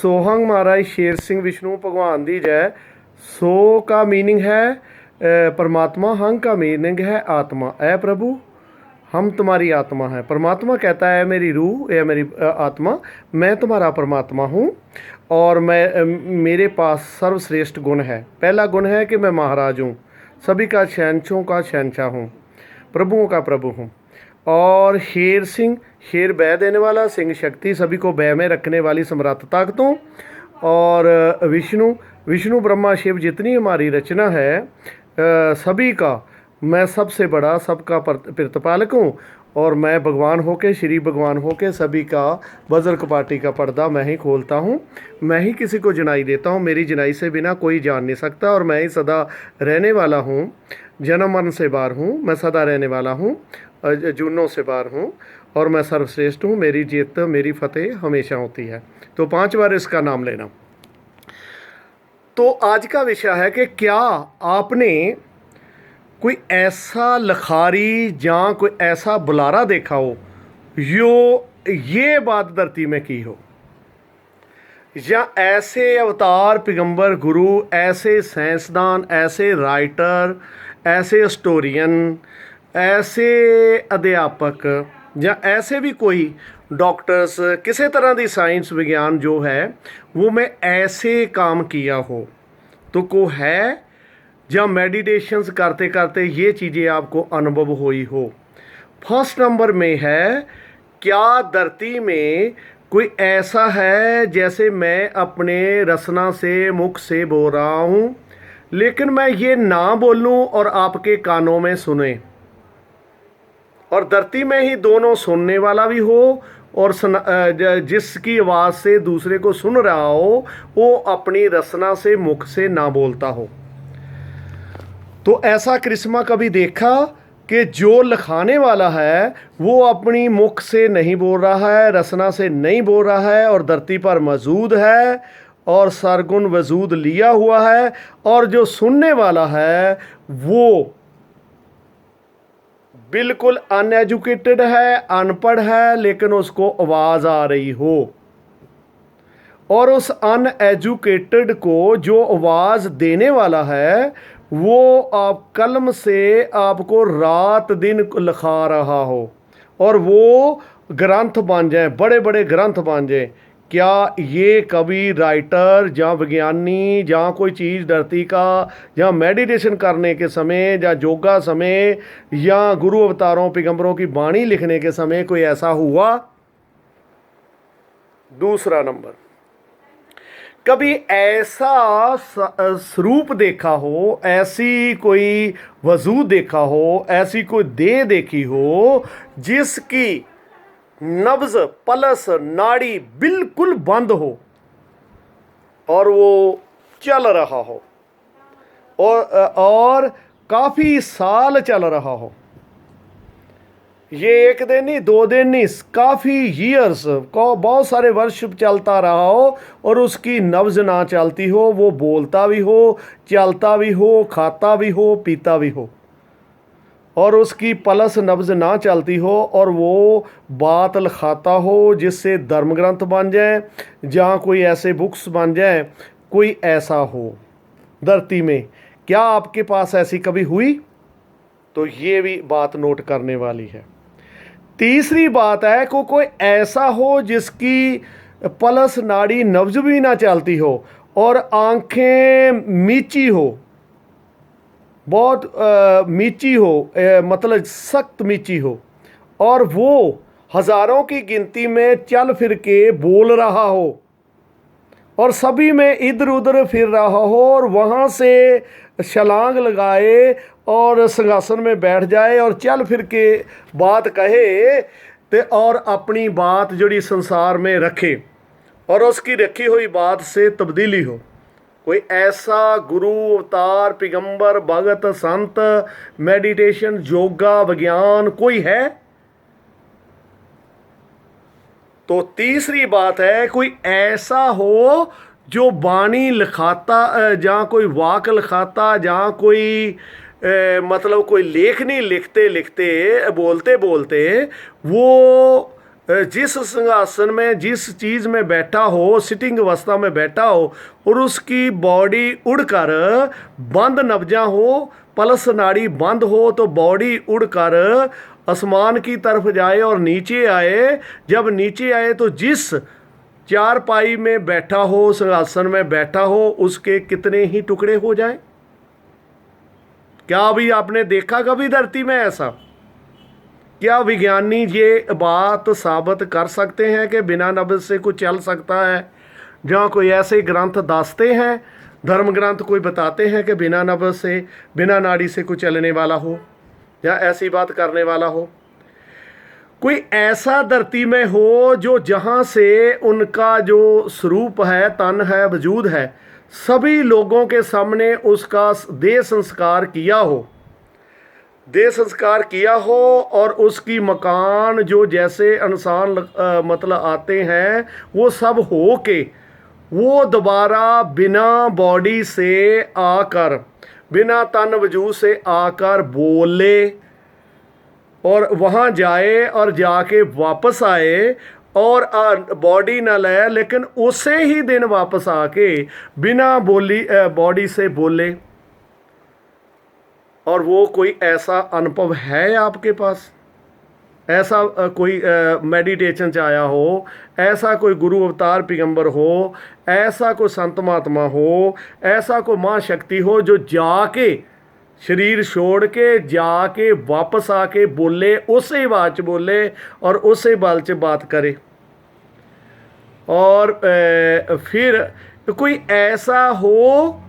सोहंग महाराज शेर सिंह विष्णु भगवान दी जय। सो का मीनिंग है परमात्मा, हंग का मीनिंग है आत्मा। ऐ प्रभु हम तुम्हारी आत्मा हैं। परमात्मा कहता है मेरी रूह या मेरी आत्मा, मैं तुम्हारा परमात्मा हूँ और मेरे पास सर्वश्रेष्ठ गुण है। पहला गुण है कि मैं महाराज हूँ, सभी का शहंशाहों का शहंशाह हूँ, प्रभुओं का प्रभु हूँ। और शेर सिंह, शेर बह देने वाला, सिंह शक्ति, सभी को बह में रखने वाली समर्थ ताकतों। और विष्णु, विष्णु ब्रह्मा शिव जितनी हमारी रचना है सभी का मैं सबसे बड़ा, सबका प्रतिपालक हूँ। और मैं भगवान होके, श्री भगवान होके सभी का वज्र कपाटी का पर्दा मैं ही खोलता हूँ, मैं ही किसी को जनाई देता हूँ। मेरी जनाई से बिना कोई जान नहीं सकता। और मैं ही सदा रहने वाला हूँ, जन्म मरण से बाहर हूँ, मैं सदा रहने वाला हूँ, जूनों से बाहर हूँ और मैं सर्वश्रेष्ठ हूँ। मेरी जीत, मेरी फतेह हमेशा होती है। तो 5 बार इसका नाम लेना। तो आज का विषय है कि क्या आपने कोई ऐसा लखारी या कोई ऐसा बुलारा देखा हो ये बात धरती में की हो, या ऐसे अवतार पैगंबर गुरु, ऐसे साइंसदान, ऐसे राइटर, ऐसे हिस्टोरियन, ऐसे अध्यापक या ऐसे भी कोई डॉक्टर्स, किसी तरह की साइंस विज्ञान जो है वो मैं ऐसे काम किया हो तो को है, या मेडिटेशंस करते करते ये चीज़ें आपको अनुभव हुई हो। फर्स्ट नंबर में है, क्या धरती में कोई ऐसा है जैसे मैं अपने रसना से, मुख से बोल रहा हूँ लेकिन मैं ये ना बोलूँ और आपके कानों में सुने, और धरती में ही दोनों सुनने वाला भी हो और जिसकी आवाज़ से दूसरे को सुन रहा हो वो अपनी रसना से, मुख से ना बोलता हो। तो ऐसा करिश्मा कभी देखा कि जो लिखाने वाला है वो अपनी मुख से नहीं बोल रहा है, रसना से नहीं बोल रहा है और धरती पर मौजूद है और सरगुण वजूद लिया हुआ है, और जो सुनने वाला है वो बिल्कुल अनएजुकेटेड है, अनपढ़ है, लेकिन उसको आवाज़ आ रही हो। और उस अनएजुकेटेड को जो आवाज़ देने वाला है वो आप कलम से आपको रात दिन लिखा रहा हो और वो ग्रंथ बन जाए, बड़े बड़े ग्रंथ बन जाए। क्या ये कभी राइटर या विज्ञानी या कोई चीज़ धरती का, या मेडिटेशन करने के समय, या योगा समय, या गुरु अवतारों पैगंबरों की वाणी लिखने के समय कोई ऐसा हुआ? दूसरा नंबर, कभी ऐसा स्वरूप देखा हो, ऐसी कोई वजूद देखा हो, ऐसी कोई देह देखी हो जिसकी नब्ज, पलस, नाड़ी बिल्कुल बंद हो और वो चल रहा हो और काफ़ी साल चल रहा हो। ये एक दिन नहीं, 2 दिन नहीं, काफ़ी ईयर्स को, बहुत सारे वर्ष चलता रहा हो और उसकी नब्ज ना चलती हो, वो बोलता भी हो, चलता भी हो, खाता भी हो, पीता भी हो, और उसकी पलस नब्ज ना चलती हो और वो बात लिखाता हो जिससे धर्म ग्रंथ बन जाए, जहाँ कोई ऐसे बुक्स बन जाए। कोई ऐसा हो धरती में, क्या आपके पास ऐसी कभी हुई? तो ये भी बात नोट करने वाली है। तीसरी बात है को कोई ऐसा हो जिसकी पलस, नाड़ी, नब्ज भी ना चलती हो और आंखें मीची हो, बहुत मीची हो, मतलब सख्त मीची हो, और वो हज़ारों की गिनती में चल फिर के बोल रहा हो और सभी में इधर उधर फिर रहा हो और वहाँ से छलांग लगाए और सिंहासन में बैठ जाए और चल फिर के बात कहे ते और अपनी बात जड़ी संसार में रखे और उसकी रखी हुई बात से तब्दीली हो। कोई ऐसा गुरु, अवतार, पैगंबर, भगत, संत, मेडिटेशन, योगा, विज्ञान कोई है? तो तीसरी बात है, कोई ऐसा हो जो वाणी लिखाता, जहाँ कोई वाक लिखाता, जहाँ कोई मतलब कोई लेख नहीं, लिखते लिखते, बोलते बोलते वो जिस सिंहासन में जिस चीज़ में बैठा हो, सिटिंग अवस्था में बैठा हो, और उसकी बॉडी उड़कर बंद नब्जा हो, पल्स नाड़ी बंद हो, तो बॉडी उड़कर आसमान की तरफ जाए और नीचे आए। जब नीचे आए तो जिस चारपाई में बैठा हो, सिंहासन में बैठा हो, उसके कितने ही टुकड़े हो जाए। क्या अभी आपने देखा कभी धरती में ऐसा? क्या विज्ञानी ये बात साबित कर सकते हैं कि बिना नब्ज से कुछ चल सकता है? जहाँ कोई ऐसे ग्रंथ दासते हैं, धर्म ग्रंथ कोई बताते हैं कि बिना नब्ज से, बिना नाड़ी से कुछ चलने वाला हो या ऐसी बात करने वाला हो। कोई ऐसा धरती में हो जो जहाँ से उनका जो स्वरूप है, तन है, वजूद है, सभी लोगों के सामने उसका देह संस्कार किया हो, देह संस्कार किया हो, और उसकी मकान जो जैसे इंसान मतलब आते हैं वो सब हो के वो दोबारा बिना बॉडी से आकर, बिना तन वजूद से आकर बोले और वहाँ जाए और जाके वापस आए और बॉडी न ले, लेकिन उसे ही दिन वापस आके बिना बॉडी से बोले। और वो कोई ऐसा अनुभव है आपके पास? ऐसा कोई मेडिटेशन आया हो, ऐसा कोई गुरु अवतार पैगंबर हो, ऐसा कोई संत महात्मा हो, ऐसा कोई महाशक्ति हो जो जाके शरीर छोड़ के जाके वापस आके बोले, उसे आवाज बोले और उसे बाल से बात करे। और फिर कोई ऐसा हो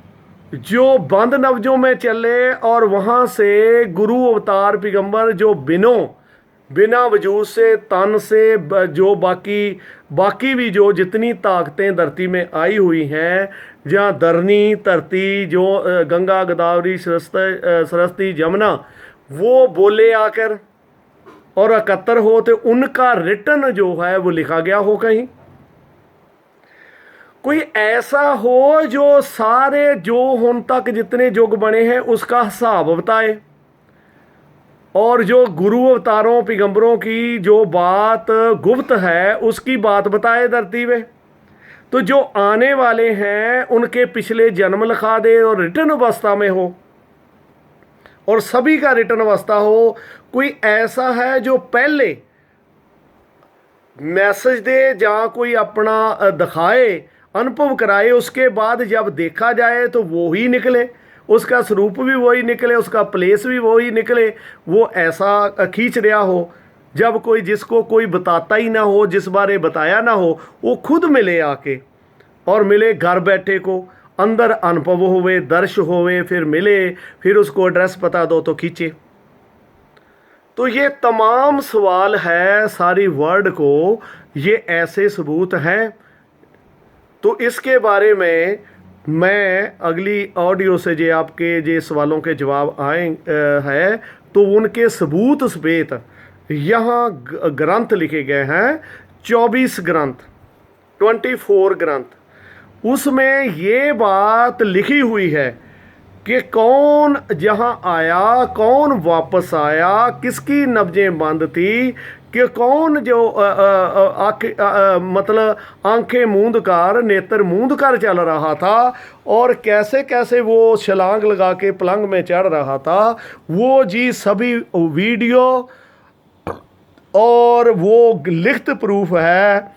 जो बंद नब्जों में चले और वहाँ से गुरु अवतार पैगंबर जो बिना वजूद से, तन से, जो बाकी भी जो जितनी ताकतें धरती में आई हुई हैं, जहाँ धरनी धरती जो गंगा गोदावरी सरस्वती जमुना, वो बोले आकर और एकत्र हो, तो उनका रिटर्न जो है वो लिखा गया हो कहीं। कोई ऐसा हो जो सारे जो हुन तक जितने युग बने हैं उसका हिसाब बताए, और जो गुरु अवतारों पैगंबरों की जो बात गुप्त है उसकी बात बताए धरती में। तो जो आने वाले हैं उनके पिछले जन्म लिखा दे और रिटर्न अवस्था में हो, और सभी का रिटर्न अवस्था हो। कोई ऐसा है जो पहले मैसेज दे, जहाँ कोई अपना दिखाए, अनुभव कराए, उसके बाद जब देखा जाए तो वो ही निकले, उसका स्वरूप भी वही निकले, उसका प्लेस भी वही निकले। वो ऐसा खींच रहा हो जब कोई जिसको कोई बताता ही ना हो, जिस बारे बताया ना हो, वो खुद मिले आके, और मिले घर बैठे को, अंदर अनुभव होवे, दर्श होवे, फिर मिले, फिर उसको एड्रेस पता दो तो खींचे। तो ये तमाम सवाल है सारी वर्ल्ड को, ये ऐसे सबूत हैं। तो इसके बारे में मैं अगली ऑडियो से जे आपके जे सवालों के जवाब आए है, तो उनके सबूत समेत यहाँ ग्रंथ लिखे गए हैं, 24 ग्रंथ, 24 ग्रंथ। उसमें ये बात लिखी हुई है कि कौन जहाँ आया, कौन वापस आया, किसकी नब्जें बंद थी, कि कौन जो मतलब आंखें मूंद कर, नेत्र मूंद कर चल रहा था, और कैसे कैसे वो छलांग लगा के पलंग में चढ़ रहा था। वो जी सभी वीडियो और वो लिखित प्रूफ है,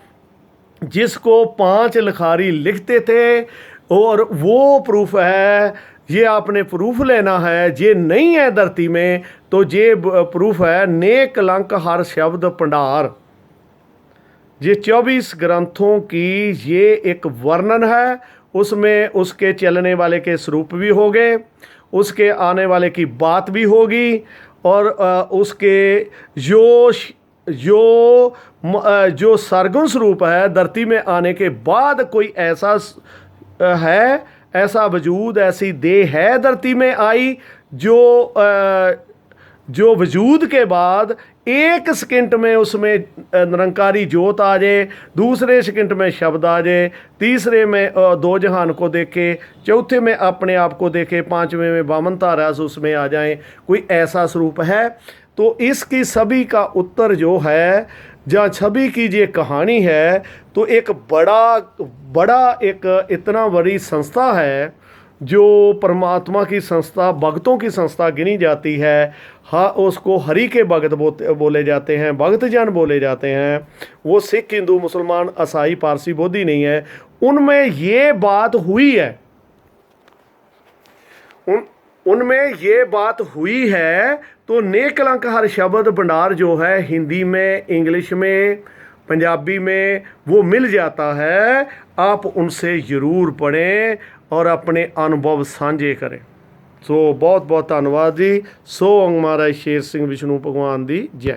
जिसको 5 लिखारी लिखते थे, और वो प्रूफ है। ये आपने प्रूफ लेना है, ये नहीं है धरती में तो ये प्रूफ है ने कलंक हर शब्द भंडार। ये 24 ग्रंथों की ये एक वर्णन है, उसमें उसके चलने वाले के स्वरूप भी होंगे, उसके आने वाले की बात भी होगी, और उसके जो सरगुण स्वरूप है धरती में आने के बाद कोई ऐसा है, ऐसा वजूद, ऐसी देह है धरती में आई जो वजूद के बाद 1 सेकंड में उसमें निरंकारी ज्योत आ जाए, दूसरे सेकंड में शब्द आ जाए, तीसरे में 2 जहान को देखे, चौथे में अपने आप को देखे, 5वें में वामन तारास उसमें आ जाएं। कोई ऐसा स्वरूप है? तो इसकी सभी का उत्तर जो है जहाँ छवि की ये कहानी है, तो एक बड़ा बड़ा एक इतना बड़ी संस्था है जो परमात्मा की संस्था, भक्तों की संस्था गिनी जाती है। हाँ, उसको हरि के भगत बोले जाते हैं, भक्त जन बोले जाते हैं। वो सिख, हिंदू, मुसलमान, ईसाई, पारसी, बोधी नहीं है। उनमें ये बात हुई है, उनमें ये बात हुई है। तो नेकलंक हर शब्द भंडार जो है हिंदी में, इंग्लिश में, पंजाबी में वो मिल जाता है। आप उनसे ज़रूर पढ़ें और अपने अनुभव साझे करें। सो बहुत बहुत धन्यवाद जी। सो महाराज शेर सिंह विष्णु भगवान दी जय।